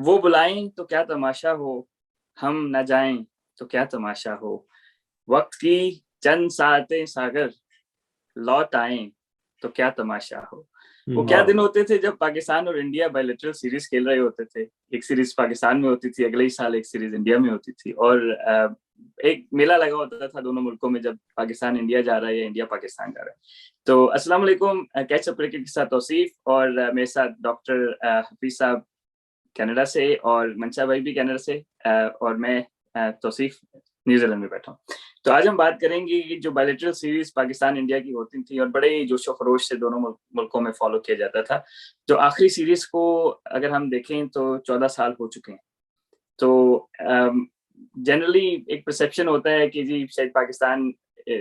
वो बुलाएं तो क्या तमाशा हो, हम न जाएं तो क्या तमाशा हो, वक्त की चंद सातें सागर लौट आए तो क्या तमाशा हो। वो क्या दिन होते थे जब पाकिस्तान और इंडिया बायलैटरल सीरीज खेल रहे होते थे। एक सीरीज पाकिस्तान में होती थी, अगले ही साल एक सीरीज इंडिया में होती थी, और एक मेला लगा होता था दोनों मुल्कों में जब पाकिस्तान इंडिया जा रहा है या इंडिया पाकिस्तान जा रहा है। तो अस्सलाम वालेकुम, कैच अप क्रिकेट के साथ तौसीफ और मेरे साथ डॉक्टर हफीज साहब कनाडा से और मंशा भाई भी कनाडा से, और मैं तौसीफ न्यूजीलैंड में बैठा हूँ। तो आज हम बात करेंगे कि जो बायलैटरल सीरीज पाकिस्तान इंडिया की होती थी और बड़े जोशो खरोश से दोनों मुल्कों में फॉलो किया जाता था। तो आखिरी सीरीज को अगर हम देखें तो 14 साल हो चुके हैं। तो जनरली एक परसेप्शन होता है कि जी शायद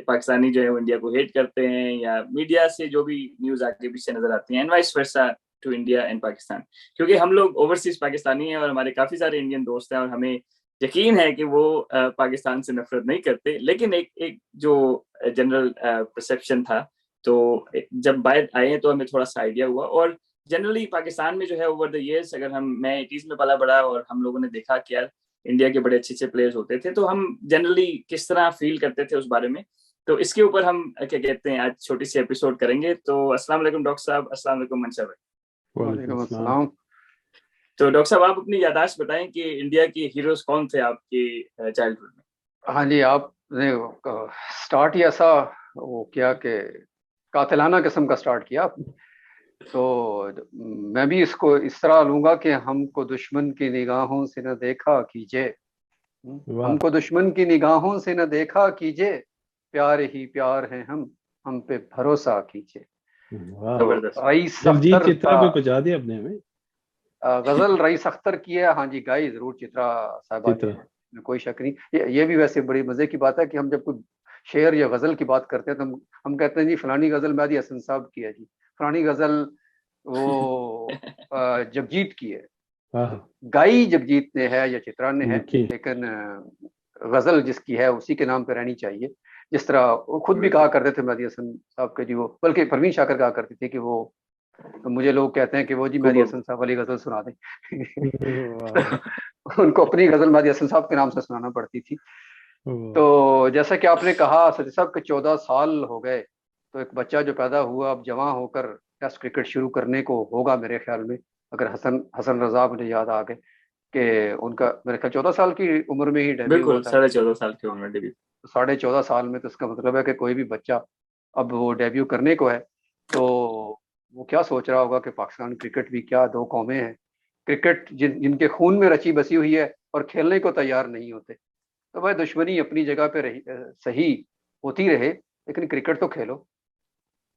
पाकिस्तानी जो है वो इंडिया को हेट करते हैं, या मीडिया से जो भी न्यूज आगे पीछे नजर आती है, and vice versa to India and Pakistan. क्योंकि हम लोग ओवरसीज पाकिस्तानी हैं और हमारे काफी सारे इंडियन दोस्त हैं और हमें यकीन है कि वो पाकिस्तान से नफरत नहीं करते। लेकिन एक जो जनरल परसेप्शन था, तो जब बाहर आए तो हमें थोड़ा सा आइडिया हुआ। और जनरली पाकिस्तान में जो है ओवर द इयर्स, अगर मैं 80s में पला बड़ा और हम लोगों ने देखा कि यार इंडिया के बड़े अच्छे अच्छे प्लेयर्स होते थे, तो हम जनरली किस तरह फील करते थे उस बारे में। तो इसके ऊपर हम क्या कहते हैं आज छोटी सी एपिसोड करेंगे। तो अस्सलाम वालेकुम डॉक्टर साहब। अस्सलाम वालेकुम मंशा भाई। वालेकुम अस्सलाम। तो डॉक्टर साहब, आप अपनी याददाश्त बताएं कि इंडिया के हीरोज कौन थे आपके चाइल्डहुड में। हाँ जी, आपने स्टार्ट ही ऐसा वो किया कि कातिलाना किस्म का स्टार्ट किया आपने। तो मैं भी इसको इस तरह लूंगा कि हमको दुश्मन की निगाहों से न देखा कीजिए, हमको दुश्मन की निगाहों से न देखा कीजिए, प्यार ही प्यार है हम पे भरोसा कीजिए। तो रईस जगजीत अख्तर चित्रा का पे पहुंचा दिया अपने हमें। गजल रईस अख्तर की है। हाँ जी, गाई जरूर चित्रा साहबा ने, कोई शक नहीं। ये भी वैसे बड़ी मजे की बात है कि हम जब कोई शेर या गजल की बात करते हैं तो हम कहते हैं जी फलानी गजल मेहदी हसन साहब की है, जी फलानी गजल वो जगजीत की है। गाई जगजीत ने है या चित्रा ने है, लेकिन गजल जिसकी है उसी के नाम पे रहनी चाहिए। जिस तरह वो खुद भी कहा करते थे मेहदी हसन साहब के जी, वो बल्कि परवीन शाकर कहा करती थी कि वो, तो मुझे लोग कहते हैं कि वो जी मेहदी हसन साहब वाली गजल सुना दें। उनको अपनी गजल मेहदी हसन साहब के नाम से सुनाना पड़ती थी। तो जैसा कि आपने कहा सती साहब के 14 साल हो गए, तो एक बच्चा जो पैदा हुआ अब जवां होकर टेस्ट क्रिकेट शुरू करने को होगा मेरे ख्याल में, अगर हसन रजा मुझे याद आ गए कि उनका मेरे ख्याल 14 साल की उम्र में ही डेब्यू हुआ था। 14.5 साल की उम्र में डेब्यू। 14.5 साल में, तो इसका मतलब है कि कोई भी बच्चा अब वो डेब्यू करने को है तो वो क्या सोच रहा होगा कि पाकिस्तान क्रिकेट भी क्या, दो कौमें हैं। क्रिकेट जिनके खून में रची बसी हुई है और खेलने को तैयार नहीं होते, तो भाई दुश्मनी अपनी जगह पे रही सही होती रहे, लेकिन क्रिकेट तो खेलो।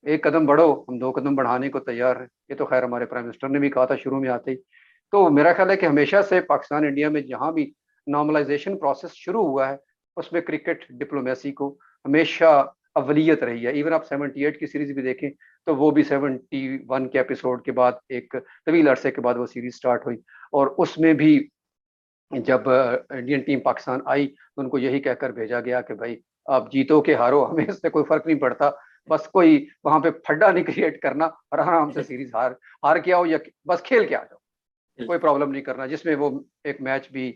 एक कदम बढ़ो, हम दो कदम बढ़ाने को तैयार है। ये तो खैर हमारे प्राइम मिनिस्टर ने भी कहा था शुरू में आते ही। तो मेरा ख्याल है कि हमेशा से पाकिस्तान इंडिया में जहां भी नॉर्मलाइजेशन प्रोसेस शुरू हुआ है उसमें क्रिकेट डिप्लोमेसी को हमेशा अवलियत रही है। इवन आप 78 की सीरीज भी देखें तो वो भी 71 के एपिसोड के बाद एक तवील अरसे के बाद वो सीरीज स्टार्ट हुई, और उसमें भी जब इंडियन टीम पाकिस्तान आई तो उनको यही कहकर भेजा गया कि भाई आप जीतो के हारो हमें इससे कोई फर्क नहीं पड़ता, बस कोई वहां पे फड्डा नहीं क्रिएट करना और आराम से सीरीज हार के आओ या बस खेल के आ जाओ, कोई प्रॉब्लम नहीं करना। जिसमें वो एक मैच भी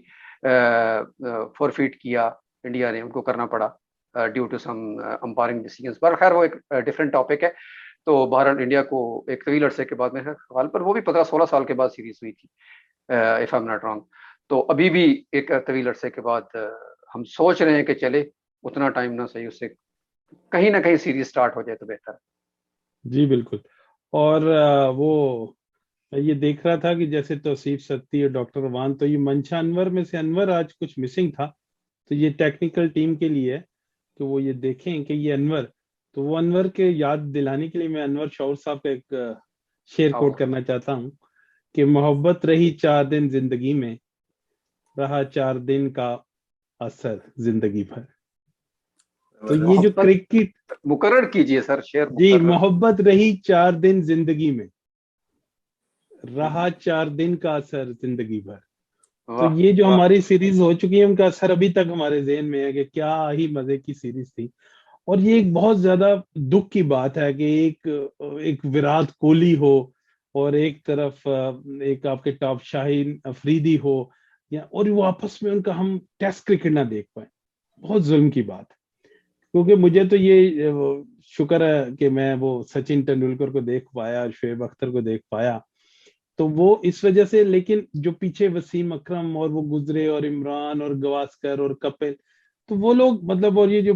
फॉरफिट किया इंडिया ने, उनको करना पड़ा due to some umpiring decisions, पर खैर वो एक डिफरेंट टॉपिक है। तो भारत इंडिया को एक तवील अरसे के बाद मेरे ख्याल पर वो भी 15-16 साल के बाद सीरीज हुई थी, if I am not wrong. तो अभी भी एक तवील अरसे के बाद हम सोच रहे हैं कि चले उतना टाइम ना सही, उससे कहीं ना कहीं सीरीज स्टार्ट हो जाए तो बेहतर है। जी बिल्कुल। और वो ये देख रहा था कि जैसे तौसीफ सत्ती और डॉक्टर वान, तो ये मंशा अनवर में से अनवर आज कुछ मिसिंग था, तो ये टेक्निकल टीम के लिए है कि वो ये देखें कि ये अनवर, तो वो अनवर के याद दिलाने के लिए मैं अनवर शौर साहब का एक शेर कोट करना चाहता हूँ कि मोहब्बत रही 4 दिन जिंदगी में, रहा 4 दिन का असर जिंदगी भर। तो ये जो क्रिकेट मुकर्रर कीजिए सर शेर। जी, मोहब्बत रही 4 दिन जिंदगी में, रहा 4 दिन का असर जिंदगी भर। तो ये जो हमारी सीरीज हो चुकी है उनका असर अभी तक हमारे जहन में है कि क्या ही मजे की सीरीज थी। और ये एक बहुत ज्यादा दुख की बात है कि एक विराट कोहली हो और एक तरफ एक आपके टॉप शाहीन अफरीदी हो, या और वो आपस में उनका हम टेस्ट क्रिकेट ना देख पाए, बहुत जुल्म की बात है। क्योंकि मुझे तो ये शुक्र है कि मैं वो सचिन तेंदुलकर को देख पाया, शोएब अख्तर को देख पाया, तो वो इस वजह से। लेकिन जो पीछे वसीम अकरम और वो गुजरे, और इमरान और गवास्कर और कपिल, तो वो लोग मतलब, और ये जो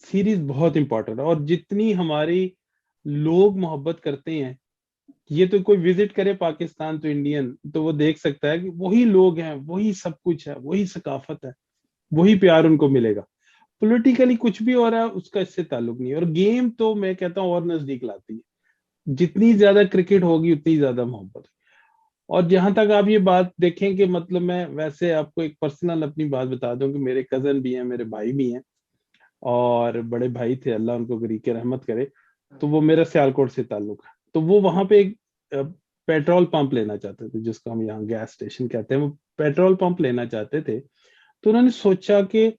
सीरीज बहुत इंपॉर्टेंट है, और जितनी हमारी लोग मोहब्बत करते हैं, ये तो कोई विजिट करे पाकिस्तान तो इंडियन, तो वो देख सकता है कि वही लोग हैं, वही सब कुछ है, वही सकाफत है, वही प्यार उनको मिलेगा। पॉलिटिकली कुछ भी हो रहा है उसका इससे ताल्लुक नहीं है। और गेम तो मैं कहता हूँ और नजदीक लाती है, जितनी ज्यादा क्रिकेट होगी उतनी ज्यादा मोहब्बत। और जहां तक आप ये बात देखें कि मतलब, मैं वैसे आपको एक पर्सनल अपनी बात बता दूं कि मेरे कजन भी हैं, मेरे भाई भी हैं, और बड़े भाई थे, अल्लाह उनको गरीक रहमत करे, तो वो मेरा सियालकोट से ताल्लुक है। तो वो वहां पे एक पेट्रोल पंप लेना चाहते थे, जिसको हम यहाँ गैस स्टेशन कहते हैं, वो पेट्रोल पंप लेना चाहते थे। तो उन्होंने सोचा कि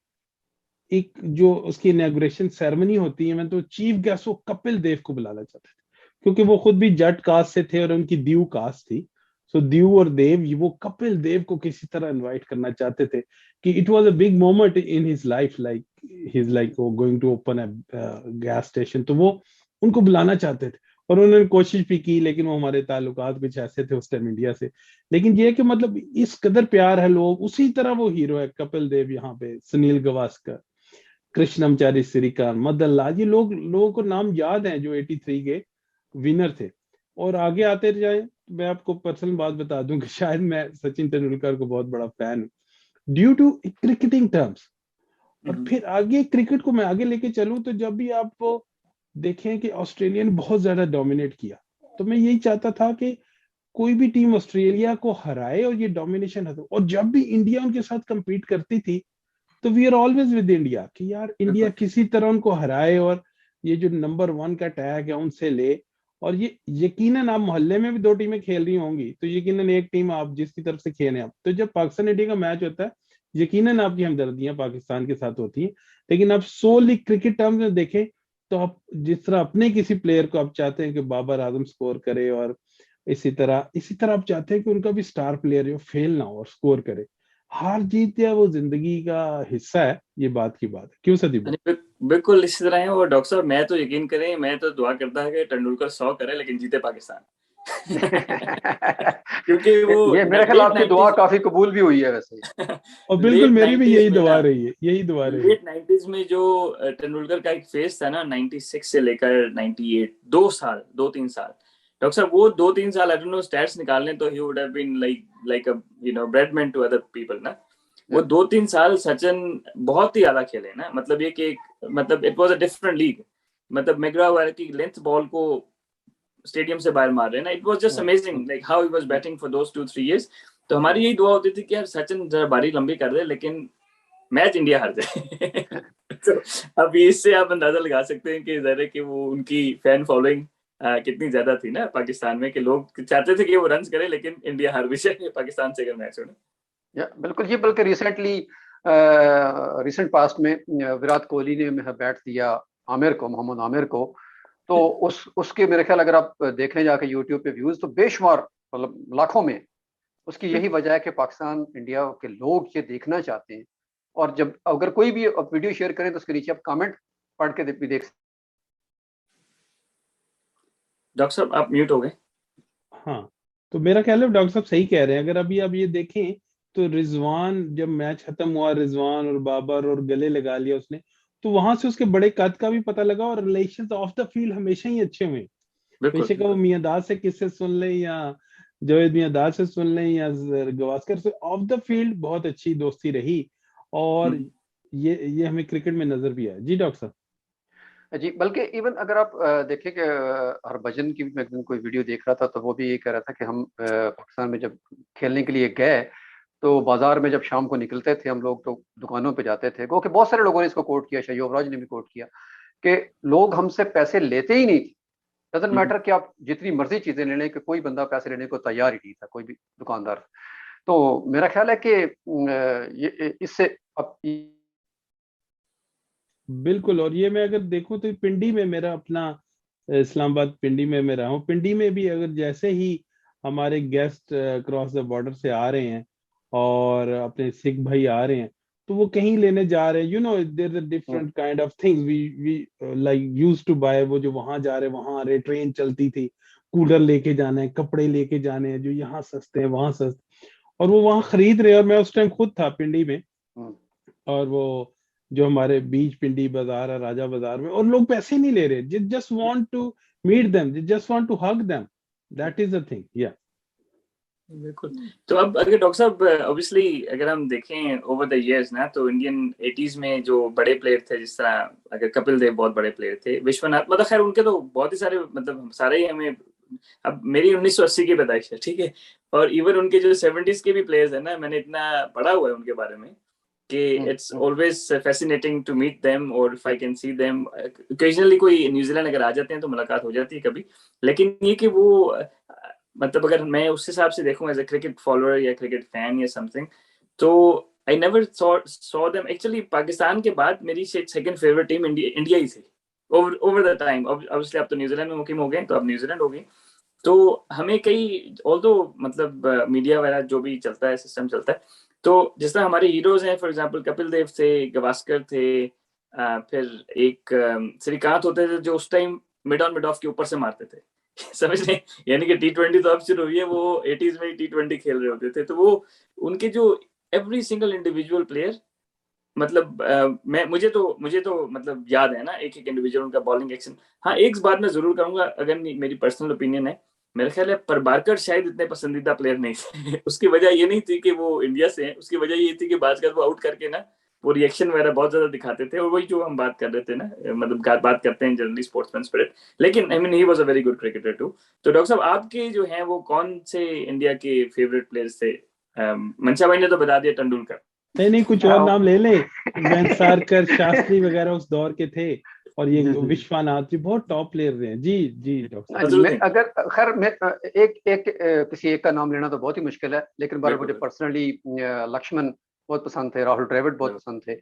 एक जो उसकी इनॉग्रेशन सेरेमनी होती है, मैं तो चीफ गेस्ट वो कपिल देव को बुलाना चाहते थे, क्योंकि वो खुद भी जट कास्ट से थे और उनकी दीव कास्ट थी। सो दीव और देव, वो कपिल देव को किसी तरह इनवाइट करना चाहते थे, कि it was a big moment in his life, like he is like going to open a gas station, तो वो उनको बुलाना चाहते थे। और उन्होंने कोशिश भी की, लेकिन वो हमारे ताल्लुकात कुछ ऐसे थे उस टाइम इंडिया से। लेकिन ये है कि मतलब इस कदर प्यार है लोग, उसी तरह वो हीरो है कपिल देव यहाँ पे, सुनील गावस्कर, कृष्णमचारी श्रीकांत, मदन लाल, ये लोगों को नाम याद हैं जो 83 के विनर थे। और आगे आते जाए, मैं आपको पर्सनल बात बता दूं कि शायद मैं सचिन तेंदुलकर को बहुत बड़ा फैन हूं, ड्यू टू क्रिकेटिंग टर्म्स। और फिर आगे क्रिकेट को मैं आगे लेके चलूं, तो जब भी आप देखें कि ऑस्ट्रेलिया ने बहुत ज्यादा डोमिनेट किया, तो मैं यही चाहता था कि कोई भी टीम ऑस्ट्रेलिया को हराए और ये डोमिनेशन हटाए। और जब भी इंडिया उनके साथ compete करती थी, तो we are always with India, कि यार इंडिया बिल्कुल किसी तरह उनको हराए, और ये जो नंबर 1 का टैग है उनसे ले। और ये यकीनन, आप मोहल्ले में भी 2 टीमें खेल रही होंगी, तो यकीनन एक टीम आप जिसकी तरफ से खेले आप, तो जब पाकिस्तान इंडिया का मैच होता है, यकीनन आपकी हमदर्दियां पाकिस्तान के साथ होती हैं। लेकिन आप सोली क्रिकेट टर्म्स में देखें, तो आप जिस तरह अपने किसी प्लेयर को आप चाहते हैं कि बाबर आजम स्कोर करे, और इसी तरह आप चाहते हैं कि उनका भी स्टार प्लेयर जो फेल ना हो और स्कोर करे। हार जीत या वो जिंदगी का हिस्सा है, ये बात की बात है। क्यों सदीप भाई? बिल्कुल इसी तरह है। और डॉक्टर साहब, मैं तो यकीन करें, मैं तो दुआ करता है कि तेंदुलकर 100 करे लेकिन जीते पाकिस्तान। क्योंकि वो ये मेरे ख्याल लेट आपकी दुआ 90s काफी कबूल भी हुई है वैसे। और बिल्कुल लेट मेरी भी 90s यही में दुआ ना, रही है, यही दुआ रही है। लेट 90s में जो तेंदुलकर का एक फेज था ना, 96 से लेकर 98, 2-3 साल डॉक्टर साहब, वो 2-3 साल, आई डोंट नो स्टैट्स निकालने, तो he would have been like a Bradman to other people ना। वो 2-3 साल सचिन बहुत ही ज्यादा खेले ना, मतलब ये कि मतलब it was a different league. मतलब मैकग्रा की लेंथ बॉल को स्टेडियम से बाहर मार रहे हैं ना, it was just amazing like how he was batting for those 2-3 years. तो हमारी यही दुआ होती थी कि यार सचिन जरा बारी लंबी कर दे, लेकिन मैच इंडिया हार जाए। तो अब इससे आप अंदाजा लगा सकते हैं कि जरा कि वो उनकी फैन फॉलोइंग कितनी ज्यादा थी ना पाकिस्तान में, कि लोग चाहते थे कि वो रन करे लेकिन इंडिया हार भी जाए पाकिस्तान से अगर मैच हो ना। बिल्कुल, ये बल्कि रिसेंट पास्ट में विराट कोहली ने बैट दिया मोहम्मद आमिर को, तो उसके मेरे ख्याल अगर आप देखने जाके यूट्यूब पे व्यूज तो बेशुमार, मतलब लाखों में। उसकी यही वजह है कि पाकिस्तान इंडिया के लोग ये देखना चाहते हैं। और जब अगर कोई भी वीडियो शेयर करें तो उसके नीचे आप कमेंट पढ़ के भी देख। डॉक्टर साहब आप म्यूट हो गए। हाँ, तो मेरा ख्याल है डॉक्टर साहब सही कह रहे हैं। अगर अभी आप ये देखें, तो रिजवान जब मैच खत्म हुआ, रिजवान और बाबर और गले लगा लिया उसने, तो वहां से उसके बड़े कद का भी पता लगा, और रिलेशन ऑफ द फील्ड हमेशा ही अच्छे हुए। बिल्कुल बेशक वो मियांदाद से किससे सुन लें, या जावेद मियांदाद से सुन लें, या गवास्कर से, ऑफ द फील्ड बहुत अच्छी दोस्ती रही। और ये हमें क्रिकेट में नजर भी आया। जी डॉक्टर साहब। जी, बल्कि इवन अगर आप देखें कि हरभजन की भी मैं एक दिन कोई वीडियो देख रहा था, तो वो भी ये कह रहा था कि हम पाकिस्तान में जब खेलने के लिए गए, तो बाजार में जब शाम को निकलते थे हम लोग, तो दुकानों पे जाते थे। गो कि बहुत सारे लोगों ने इसको कोट किया, शायद युवराज ने भी कोट किया, कि लोग हमसे पैसे लेते ही नहीं थे। डजेंट मैटर कि आप जितनी मर्जी चीजें ले लें, कि कोई बंदा पैसे लेने को तैयार ही नहीं था, कोई भी दुकानदार। तो मेरा ख्याल है कि ये इससे अब बिल्कुल। और ये मैं अगर देखूं, तो पिंडी में मेरा अपना इस्लामाबाद पिंडी में मैं रहा हूँ, पिंडी में भी अगर जैसे ही हमारे गेस्ट क्रॉस द बॉर्डर से आ रहे हैं और अपने सिख भाई आ रहे हैं, तो वो कहीं लेने जा रहे हैं, you know there is a different kind of things we like used to buy. वो जो वहां जा रहे हैं, वहां आ रहे, ट्रेन चलती थी, कूलर लेके जाना है, कपड़े लेके जाने हैं जो यहाँ सस्ते हैं वहां सस्ते, और वो वहां खरीद रहे हैं। और मैं उस टाइम खुद था पिंडी में, और वो जो हमारे बीच पिंडी बाजार है, राजा बाजार में, और लोग पैसे नहीं ले रहे, just want to meet them, just want to hug them, that is the thing. या बिल्कुल। तो अब अगर डॉक्टर साहब ऑब्वियसली अगर हम देखें ओवर द इयर्स ना, तो इंडियन 80s में जो बड़े प्लेयर थे, जिस तरह अगर कपिल देव बहुत बड़े प्लेयर थे, विश्वनाथ, मतलब खैर उनके तो बहुत ही सारे, मतलब सारे ही हमें, अब मेरी 1980 की पैदाइश है, ठीक है, और इवन उनके जो 70s के भी प्लेयर्स है ना, मैंने इतना पढ़ा हुआ है उनके बारे में कि it's always fascinating to meet them, और if I can see them occasionally, कोई न्यूजीलैंड अगर आ जाते हैं तो मुलाकात हो जाती है कभी। लेकिन ये कि वो मतलब अगर मैं उस हिसाब से देखूं एज अ क्रिकेट फॉलोअर या क्रिकेट फैन या समथिंग, तो I never saw them actually. Pakistan के बाद मेरी सेकंड फेवरेट टीम इंडिया ही थी ओवर द टाइम। ऑब्वियसली अब तो न्यूजीलैंड में मुकीम हो गए, तो अब न्यूजीलैंड हो गई। तो हमें कई ऑल्दो मतलब मीडिया वगैरह जो भी चलता है, सिस्टम चलता है, तो जिस तरह हमारे हीरोज हैं, फॉर एग्जांपल कपिल देव थे, गवास्कर थे, फिर एक श्रीकांत होते थे जो उस time mid on mid of के ऊपर से मारते थे समझ रहे, यानी कि T20 तो अब शुरू हुई है, वो 80s में ही T20 खेल रहे होते थे। तो वो उनके जो एवरी सिंगल इंडिविजुअल प्लेयर, मतलब मुझे तो मतलब याद है ना एक एक इंडिविजुअल उनका बॉलिंग एक्शन। हाँ, एक बात मैं जरूर करूंगा, अगर मेरी पर्सनल ओपिनियन है, मेरा ख्याल है परबारकर शायद इतने पसंदीदा प्लेयर नहीं थे उसकी वजह ये नहीं थी कि वो इंडिया से हैं, उसकी वजह ये थी कि बात वो आउट करके ना वो रिएक्शन वगैरह बहुत ज्यादा दिखाते थे, और वही जो हम बात कर रहे थे ना, मतलब बात करते हैं जनरली स्पोर्ट्समैन स्पिरिट। लेकिन I mean he was a very good cricketer too. तो डॉक्टर साहब आपके जो हैं वो कौन से इंडिया के फेवरेट प्लेयर्स थे? मंशा भाई ने तो बता दिया तेंदुलकर। नहीं नहीं, कुछ और नाम ले ले, वेंसारकर, शास्त्री वगैरह उस दौर के थे, और ये विश्वनाथ जी बहुत टॉप प्लेयर रहे हैं। जी जी डॉक्टर। मैं अगर खैर मैं किसी एक का नाम लेना तो बहुत ही मुश्किल है, लेकिन बार मुझे पर्सनली लक्ष्मण बहुत पसंद थे, राहुल द्रविड़ बहुत पसंद थे,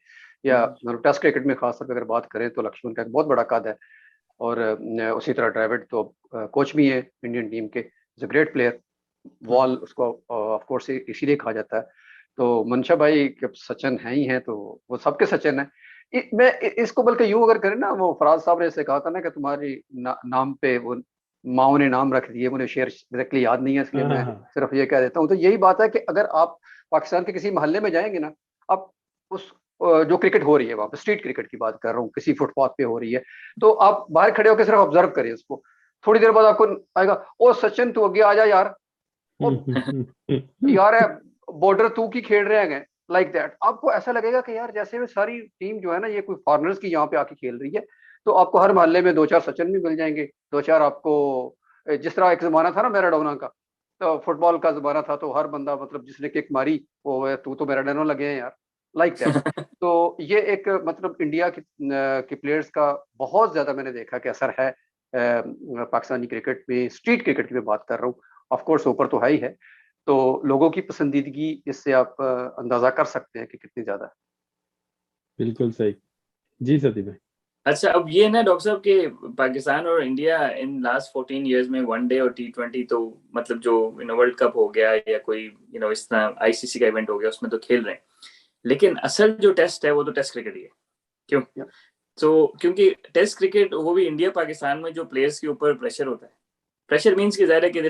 या टेस्ट क्रिकेट में खासतौर पर अगर बात करें तो लक्ष्मण का एक बहुत बड़ा कद है, और उसी तरह द्रविड़ तो कोच भी है इंडियन टीम के, is a great player. Wall उसको ऑफ कोर्स इसीलिए कहा जाता है। तो मंशा भाई के सचिन है ही हैं, तो वो सबके सचिन है। मैं इसको बल्कि यूं अगर करें ना, वो फराज साहब ने ऐसे कहा था ना कि तुम्हारी नाम पे वो माओ ने नाम रख दिए, मुझे शेर एग्जैक्टली याद नहीं है, इसलिए मैं सिर्फ ये कह देता हूँ। तो यही बात है कि अगर आप पाकिस्तान के किसी मोहल्ले में जाएंगे ना, आप उस जो क्रिकेट हो रही है वहाँ पे, स्ट्रीट क्रिकेट की बात कर रहा हूँ, किसी फुटपाथ पे हो रही है, तो आप बाहर खड़े होकर सिर्फ ऑब्जर्व करिए उसको। थोड़ी देर बाद आपको आएगा, ओ सचिन तू आगे आ जा यार, यार है बॉर्डर तू की खेल रहे हैं, लाइक दैट। आपको ऐसा लगेगा कि यार जैसे में सारी टीम जो है ना, ये कोई फॉरनर्स की यहाँ पे आके खेल रही है। तो आपको हर मोहल्ले में दो चार सचिन भी मिल जाएंगे, दो चार आपको, जिस तरह एक जमाना था ना मैराडोना का, तो फुटबॉल का जमाना था, तो हर बंदा मतलब जिसने किक मारी वो तू तो मैराडोना लगे हैं यार, लाइक दैट। तो ये एक मतलब इंडिया की प्लेयर्स का बहुत ज्यादा मैंने देखा कि असर है पाकिस्तानी क्रिकेट में, स्ट्रीट क्रिकेट की मैं बात कर रहा हूँ। ऑफ कोर्स ऊपर तो है ही है, तो लोगों की पसंदीदगी इससे आप अंदाजा कर सकते हैं कि कितनी ज्यादा है। बिल्कुल सही। जी सती भाई। अच्छा, अब ये ना डॉक्टर साहब के पाकिस्तान और इंडिया इन लास्ट 14 इयर्स में वनडे और T20, तो मतलब जो वर्ल्ड कप हो गया या कोई इस तरह ICC का इवेंट हो गया, उसमें तो खेल रहे हैं, लेकिन असल जो टेस्ट है वो तो टेस्ट क्रिकेट ही है। क्यों? तो क्योंकि टेस्ट क्रिकेट, वो भी इंडिया पाकिस्तान में, जो प्लेयर्स के ऊपर प्रेशर होता है, प्रेशर मींस कि जाहिर है कि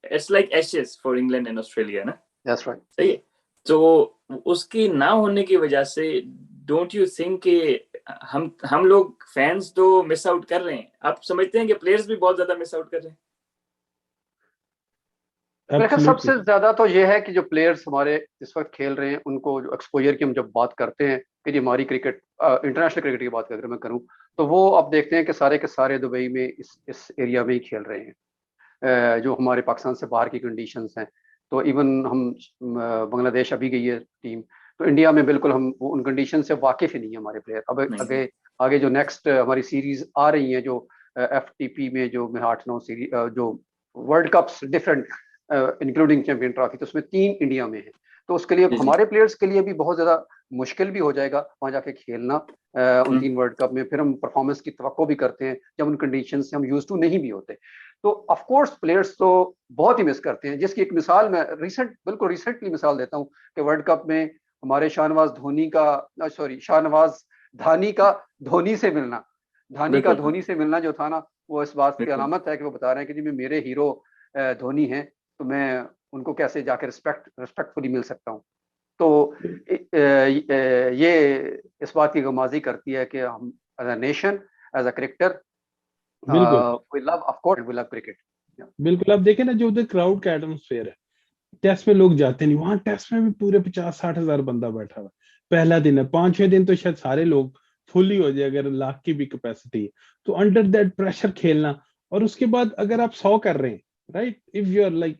it's like Ashes for England and Australia ना। That's right. सही है। तो उसकी ना होने की वजह से डोंट यू थिंक कि हम लोग फैंस तो मिस आउट कर रहे हैं? आप समझते हैं कि प्लेयर्स भी बहुत ज्यादा मिस आउट कर रहे हैं? मेरे ख्याल सबसे ज्यादा तो ये है कि जो प्लेयर्स हमारे इस वक्त खेल रहे हैं, उनको जो एक्सपोजर की हम जब बात करते हैं कि हमारी क्रिकेट, इंटरनेशनल क्रिकेट की बात अगर मैं करूं, तो वो आप देखते हैं कि सारे के सारे दुबई में इस एरिया में ही खेल रहे हैं। जो हमारे पाकिस्तान से बाहर की कंडीशंस हैं, तो इवन हम बांग्लादेश अभी गई है टीम, तो इंडिया में बिल्कुल हम उन कंडीशन से वाकिफ ही नहीं है हमारे प्लेयर। अब आगे जो नेक्स्ट हमारी सीरीज आ रही है, जो FTP में जो 8-9 सीरीज, जो world cups different including champion trophy, तो उसमें 3 इंडिया में है। तो उसके लिए जी, जी। हमारे प्लेयर्स के लिए भी बहुत ज्यादा मुश्किल भी हो जाएगा वहां जाके खेलना उन 3 वर्ल्ड कप में। फिर हम परफॉर्मेंस की तवक्को भी करते हैं जब उन कंडीशन से हम यूज टू नहीं भी होते। तो ऑफ कोर्स प्लेयर्स तो बहुत ही मिस करते हैं, जिसकी एक मिसाल मैं बिल्कुल रिसेंटली मिसाल देता हूँ कि वर्ल्ड कप में हमारे शाहनवाज धानी का धोनी से मिलना, बिल्कुल, धोनी से मिलना जो था ना, वो इस बात की बिल्कुल। अलामत है कि वो बता रहे हैं कि जी मेरे हीरो धोनी हैं, तो मैं उनको कैसे जाकर रिस्पेक्टफुली मिल सकता हूँ। तो ये इस बात की गमाजी करती है कि हम as a nation, as a cricketer, बिल्कुल we love, of course we love cricket. बिल्कुल। आप देखें ना, जो उधर क्राउड का एटमोसफेयर है, टेस्ट में लोग जाते नहीं, वहां टेस्ट में भी पूरे 50-60 हजार बंदा बैठा हुआ है। पहला दिन है, 5-6 दिन तो शायद सारे लोग फुल ही हो जाए अगर लाख की भी कैपेसिटी है। तो अंडर दैट प्रेशर खेलना, और उसके बाद अगर आप 100 कर रहे हैं, right, if you are like,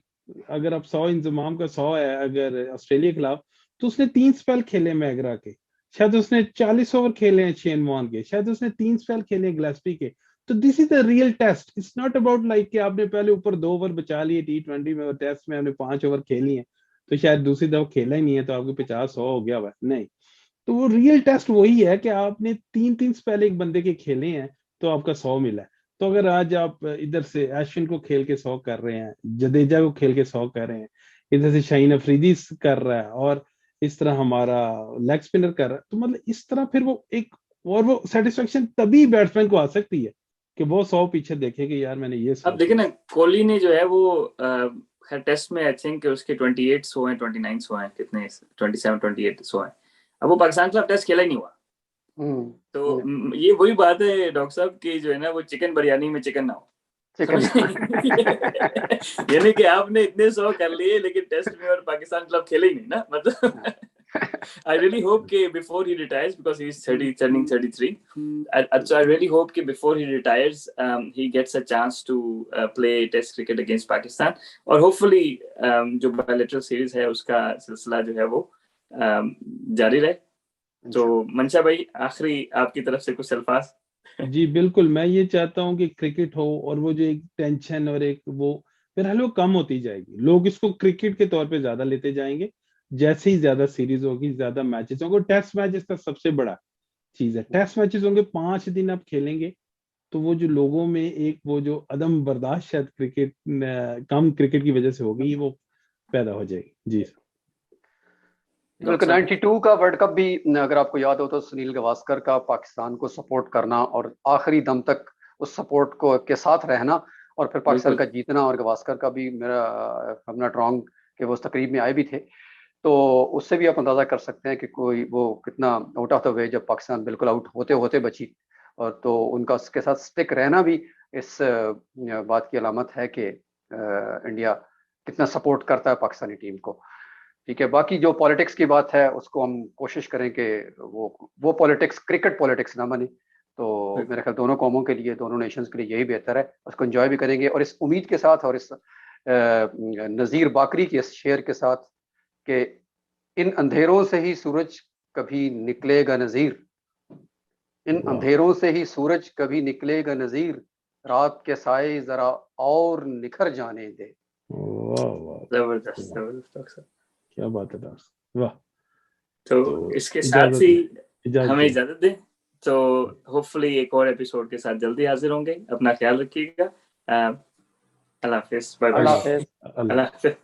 अगर आप 100 इंजमाम का 100 है अगर ऑस्ट्रेलिया के खिलाफ, तो उसने 3 स्पेल खेले मैगरा के, शायद उसने 40 ओवर खेले हैं शेन वॉर्न के, शायद उसने 3 स्पेल खेले हैं ग्लेस्पी के। तो this is the real test. It's not about like कि आपने पहले ऊपर 2 ओवर बचा लिए T20 में, और टेस्ट में आपने 5 ओवर खेली है, तो शायद दूसरी दफा खेला ही नहीं है तो आपके 50-100 हो गया हुआ नहीं। तो वो रियल टेस्ट वही है कि आपने 3-3 स्पेल एक बंदे के खेले हैं तो आपका 100 मिला है। तो अगर आज आप इधर से अश्विन को खेल के 100 कर रहे हैं, जडेजा को खेल के 100 कर रहे हैं, इधर से शाहीन अफरीदी कर रहा है, और इस तरह हमारा लेग स्पिनर कर रहा है, तो मतलब इस तरह फिर वो एक, और वो सेटिस्फेक्शन तभी बैट्समैन को आ सकती है कि वो 100 पीछे देखे कि यार मैंने ये 100 अब देखिए किया। ना, कोहली ने जो है वो खैर टेस्ट में आई थिंक उसके 28 100 हैं, 29 100 हैं, कितने 27 28 100 हैं। अब वो पाकिस्तान के खिलाफ टेस्ट खेला ही नहीं हुआ। तो ये वही बात है डॉक्टर साहब की, जो है ना वो चिकन बिरयानी में चिकन ना हो। चिकन यानी कि आपने इतने 100 कर लिए लेकिन टेस्ट में और पाकिस्तान क्लब खेले ही नहीं ना, मतलब I really hope कि before he retires, because he's 30 turning 33, so I really hope कि before he retires he gets a chance to play test cricket against Pakistan, और hopefully जो bilateral series है उसका सिलसिला जो है वो जारी रहे। तो मंशा भाई, आखिरी आपकी तरफ से कुछ अल्फाज। जी बिल्कुल, मैं ये चाहता हूँ कि क्रिकेट हो और वो जो एक टेंशन और एक वो फिर वो कम होती जाएगी। लोग इसको क्रिकेट के तौर पे ज्यादा लेते जाएंगे, जैसे ही ज्यादा सीरीज होगी, ज्यादा मैचेस होंगे। टेस्ट मैच इसका सबसे बड़ा चीज है। टेस्ट मैचेस होंगे, 5 दिन आप खेलेंगे, तो वो जो लोगों में एक वो जो अदम बर्दाश्त शायद क्रिकेट कम क्रिकेट की वजह से होगी, वो पैदा हो जाएगी। जी बल्कि 92 का वर्ल्ड कप भी अगर आपको याद हो तो सुनील गावस्कर का पाकिस्तान को सपोर्ट करना और आखिरी दम तक उस सपोर्ट को के साथ रहना, और फिर पाकिस्तान का जीतना, और गावस्कर का भी, मेरा आई एम नॉट रॉन्ग कि वो उस तकरीब में आए भी थे, तो उससे भी आप अंदाजा कर सकते हैं कि कोई वो कितना आउट ऑफ द वे जब पाकिस्तान बिल्कुल आउट होते होते बची, और तो उनका उसके साथ स्टिक रहना भी इस बात की अलामत है कि इंडिया कितना सपोर्ट करता है पाकिस्तानी टीम को। ठीक है, बाकी जो पॉलिटिक्स की बात है उसको हम कोशिश करें कि वो पॉलिटिक्स क्रिकेट पॉलिटिक्स ना बने। तो मेरे ख्याल दोनों कौमों के लिए, दोनों नेशंस के लिए यही बेहतर है, उसको एंजॉय भी करेंगे, और इस उम्मीद के साथ और इस नज़ीर बाकरी के इस शेर के साथ कि इन अंधेरों से ही सूरज कभी निकलेगा नज़ीर, इन अंधेरों से ही सूरज कभी निकलेगा नज़ीर, रात के साए जरा और निखर जाने दे। वाह वाह, जबरदस्त जबरदस्त, क्या बात है वाह। तो इसके साथ ही हमें इजाजत इजाजत दें। तो होपफुली एक और एपिसोड के साथ जल्दी हाजिर होंगे। अपना ख्याल रखिएगा। अल्लाह हाफिज़, बाय बाय। अल्लाह हाफ़िज़। अल्लाह हाफिज़।